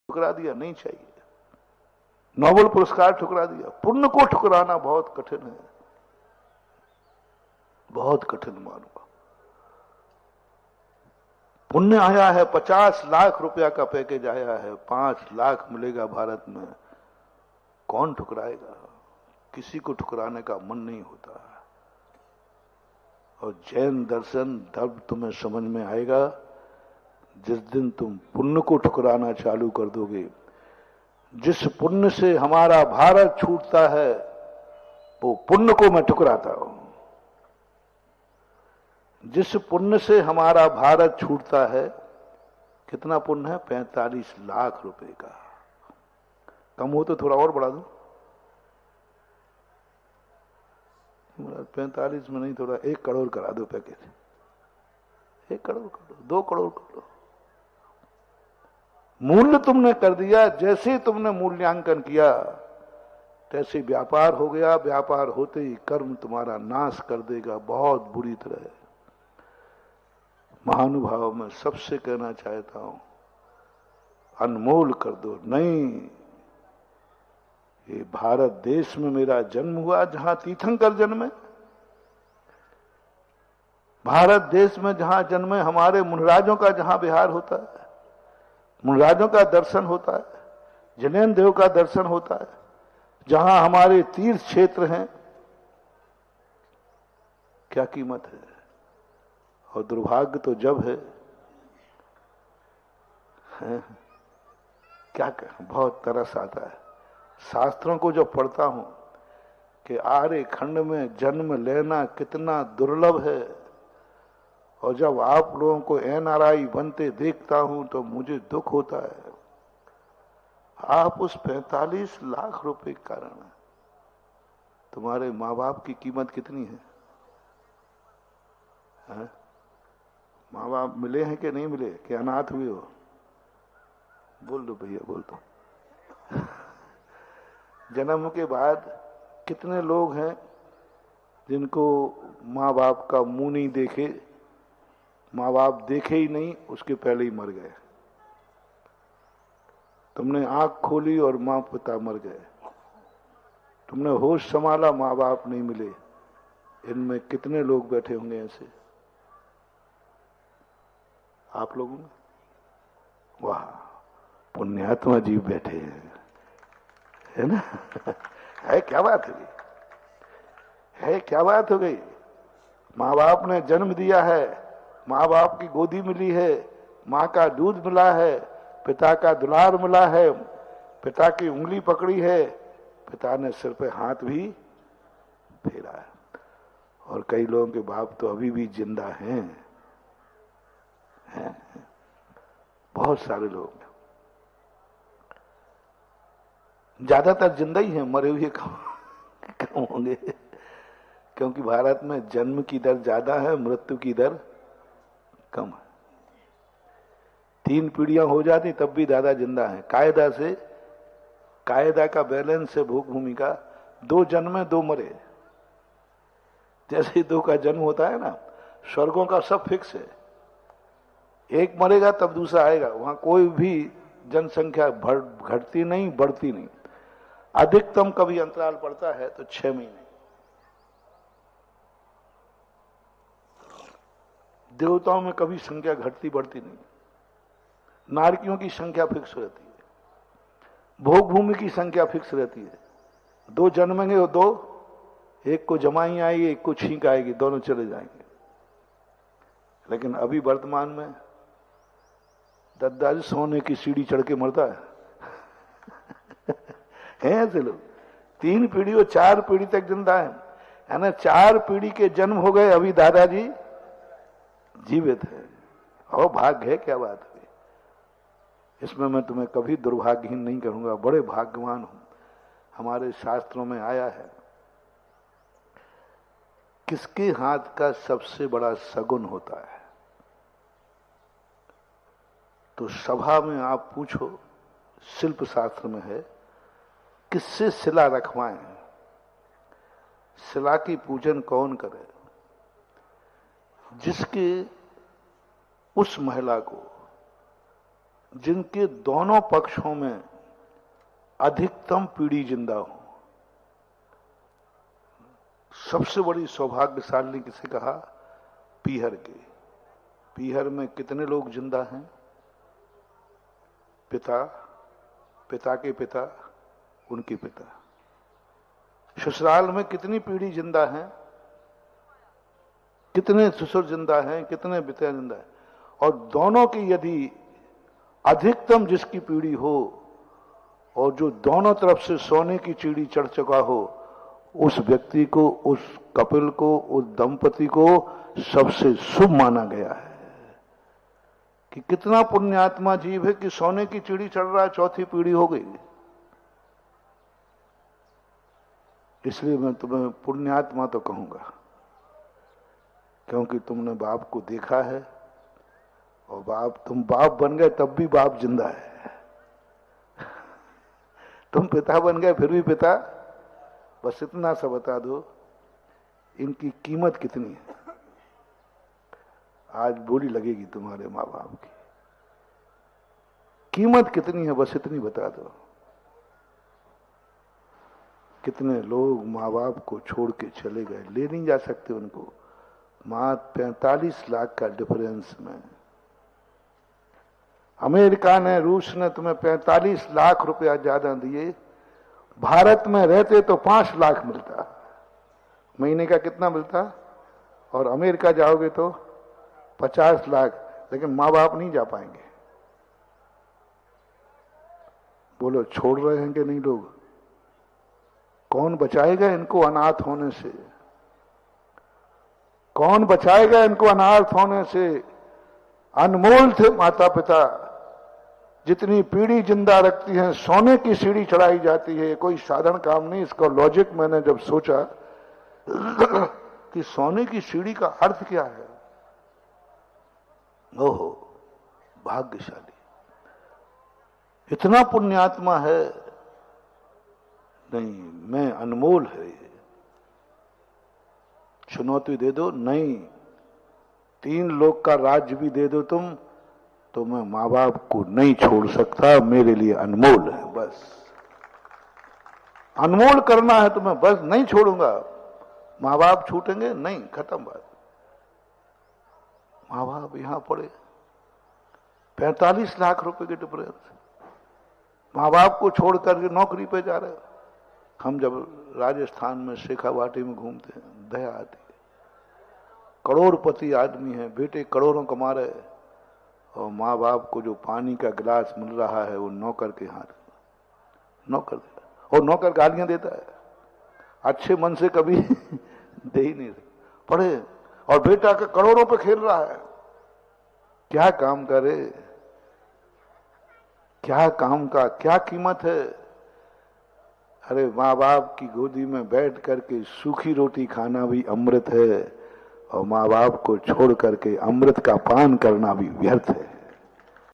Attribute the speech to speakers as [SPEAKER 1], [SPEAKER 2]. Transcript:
[SPEAKER 1] ठुकरा दिया, नहीं चाहिए। नोबेल पुरस्कार ठुकरा दिया। पुण्य को ठुकराना बहुत कठिन है, बहुत कठिन मानूंगा। पुण्य आया है, 50 लाख रुपया का पैकेज आया है, 5 लाख मिलेगा भारत में, कौन ठुकराएगा? किसी को ठुकराने का मन नहीं होता। और जैन दर्शन तब तुम्हें समझ में आएगा जिस दिन तुम पुण्य को ठुकराना चालू कर दोगे। जिस पुण्य से हमारा भारत छूटता है वो पुण्य को मैं ठुकराता हूं। जिस पुण्य से हमारा भारत छूटता है, कितना पुण्य है? 45 लाख रुपए का। कम हो तो थोड़ा और बढ़ा दो, 45 में नहीं, थोड़ा 1 करोड़ करा दो पैकेज। 1 करोड़ कर दो, 2 करोड़ कर दो। मूल्य तुमने कर दिया, जैसे तुमने मूल्यांकन किया तैसे व्यापार हो गया। व्यापार होते ही कर्म तुम्हारा नाश कर देगा बहुत बुरी तरह। महानुभाव मैं सबसे कहना चाहता हूं, अनमोल कर दो। नहीं, ये भारत देश में मेरा जन्म हुआ जहां तीर्थंकर जन्मे, भारत देश में जहां जन्मे, हमारे मुनिराजों का जहां विहार होता है, मुनिराजों का दर्शन होता है, जैन देव का दर्शन होता है, जहां हमारे तीर्थ क्षेत्र हैं, क्या कीमत है? और दुर्भाग्य तो जब है, क्या कहें, बहुत तरस आता है। शास्त्रों को जब पढ़ता हूं कि आर्य खंड में जन्म लेना कितना दुर्लभ है, और जब आप लोगों को एनआरआई बनते देखता हूं तो मुझे दुख होता है। आप उस 45 लाख रुपए के कारण, तुम्हारे माँ बाप की कीमत कितनी है? माँ बाप मिले हैं कि नहीं मिले, कि अनाथ हुए हो? बोल दो भैया, बोल दो। जन्म के बाद कितने लोग हैं जिनको माँ बाप का मुंह नहीं देखे, माँ बाप देखे ही नहीं, उसके पहले ही मर गए। तुमने आंख खोली और माँ पिता मर गए। तुमने होश संभाला, माँ बाप नहीं मिले। इनमें कितने लोग बैठे होंगे ऐसे आप लोगों में? वाह, पुण्यात्मा जीव बैठे हैं, है ना? है क्या बात हो गई, है क्या बात हो गई? माँ बाप ने जन्म दिया है, माँ बाप की गोदी मिली है, माँ का दूध मिला है, पिता का दुलार मिला है, पिता की उंगली पकड़ी है, पिता ने सिर पे हाथ भी फेरा है। और कई लोगों के बाप तो अभी भी जिंदा हैं, बहुत सारे लोग, ज्यादातर जिंदा ही हैं, मरे हुए कम होंगे। क्योंकि भारत में जन्म की दर ज्यादा है, मृत्यु की दर कम है। 3 पीढ़ियां हो जाती तब भी दादा जिंदा हैं। कायदा से, कायदा का बैलेंस है भोग भूमि का, 2 जन्मे 2 मरे। जैसे ही 2 का जन्म होता है ना, स्वर्गों का सब फिक्स है। एक मरेगा तब दूसरा आएगा। वहां कोई भी जनसंख्या घटती नहीं, बढ़ती नहीं। अधिकतम कभी अंतराल पड़ता है तो 6 महीने। देवताओं में कभी संख्या घटती बढ़ती नहीं। नारकियों की संख्या फिक्स रहती है, भोग भूमि की संख्या फिक्स रहती है। 2 जन्मेंगे और 2, एक को जमाई आएगी, एक को छींक आएगी, दोनों चले जाएंगे। लेकिन अभी वर्तमान में दद्दाजी सोने की सीढ़ी चढ़ के मरता है ऐसे लोग। 3 पीढ़ी और 4 पीढ़ी तक जिंदा है ना। 4 पीढ़ी के जन्म हो गए, अभी दादाजी जीवित है। और भाग्य है, क्या बात है। इसमें मैं तुम्हें कभी दुर्भाग्यहीन नहीं कहूंगा, बड़े भाग्यवान हूं। हमारे शास्त्रों में आया है, किसके हाथ का सबसे बड़ा सगुन होता है? तो सभा में आप पूछो, शिल्प शास्त्र में है, किससे शिला रखवाएं? शिला की पूजन कौन करे? जिसके उस महिला को जिनके दोनों पक्षों में अधिकतम पीढ़ी जिंदा हो। सबसे बड़ी सौभाग्यशाली किसे कहा? पीहर के। पीहर में कितने लोग जिंदा हैं? पिता, पिता के पिता, उनके पिता। ससुराल में कितनी पीढ़ी जिंदा हैं? कितने ससुर जिंदा हैं, कितने पिता जिंदा हैं? और दोनों की यदि अधिकतम जिसकी पीढ़ी हो और जो दोनों तरफ से सोने की चिड़ी चढ़ चुका हो, उस व्यक्ति को, उस कपिल को, उस दंपति को सबसे शुभ माना गया है। कि कितना पुण्यात्मा जीव है कि सोने की चिड़ी चढ़ रहा है, चौथी पीढ़ी हो गई। इसलिए मैं तुम्हें पुण्यात्मा तो कहूंगा, क्योंकि तुमने बाप को देखा है और तुम बाप बन गए तब भी बाप जिंदा है। तुम पिता बन गए फिर भी पिता। बस इतना सा बता दो, इनकी कीमत कितनी है। आज बोली लगेगी तुम्हारे माँ बाप की कीमत कितनी है, बस इतनी बता दो। कितने लोग माँ बाप को छोड़ के चले गए, ले नहीं जा सकते उनको। मां 45 लाख का डिफरेंस में अमेरिका ने, रूस ने तुम्हें 45 लाख रुपया ज्यादा दिए। भारत में रहते तो 5 लाख मिलता, महीने का कितना मिलता? और अमेरिका जाओगे तो 50 लाख। लेकिन माँ बाप नहीं जा पाएंगे। बोलो छोड़ रहे हैं कि नहीं लोग? कौन बचाएगा इनको अनाथ होने से? कौन बचाएगा इनको अनाथ होने से? अनमोल थे माता पिता, जितनी पीढ़ी जिंदा रखती है। सोने की सीढ़ी चढ़ाई जाती है, कोई साधारण काम नहीं। इसका लॉजिक मैंने जब सोचा कि सोने की सीढ़ी का अर्थ क्या है, ओहो भाग्यशाली, इतना पुण्यात्मा है। नहीं, मैं अनमोल है। चुनौती दे दो, नहीं 3 लोक का राज्य भी दे दो तुम, तो मैं माँ बाप को नहीं छोड़ सकता। मेरे लिए अनमोल है। बस अनमोल करना है तुम्हें, बस नहीं छोड़ूंगा। माँ बाप छूटेंगे नहीं, खत्म बात। माँ बाप यहां पड़े, 45 लाख रुपए के डिफरेंस। माँ बाप को छोड़ करके नौकरी पे जा रहे हो। हम जब राजस्थान में शेखावाटी में घूमते हैं, दया आती है। करोड़पति आदमी है, बेटे करोड़ों कमा रहे, और माँ बाप को जो पानी का गिलास मिल रहा है वो नौकर के हाथ, नौकर देता है। और नौकर गालियां देता है, अच्छे मन से कभी दे ही नहीं पड़े। और बेटा के करोड़ों पे खेल रहा है, क्या काम करे, क्या काम का क्या कीमत है। अरे माँ बाप की गोदी में बैठ करके सूखी रोटी खाना भी अमृत है, और माँ बाप को छोड़ करके अमृत का पान करना भी व्यर्थ है।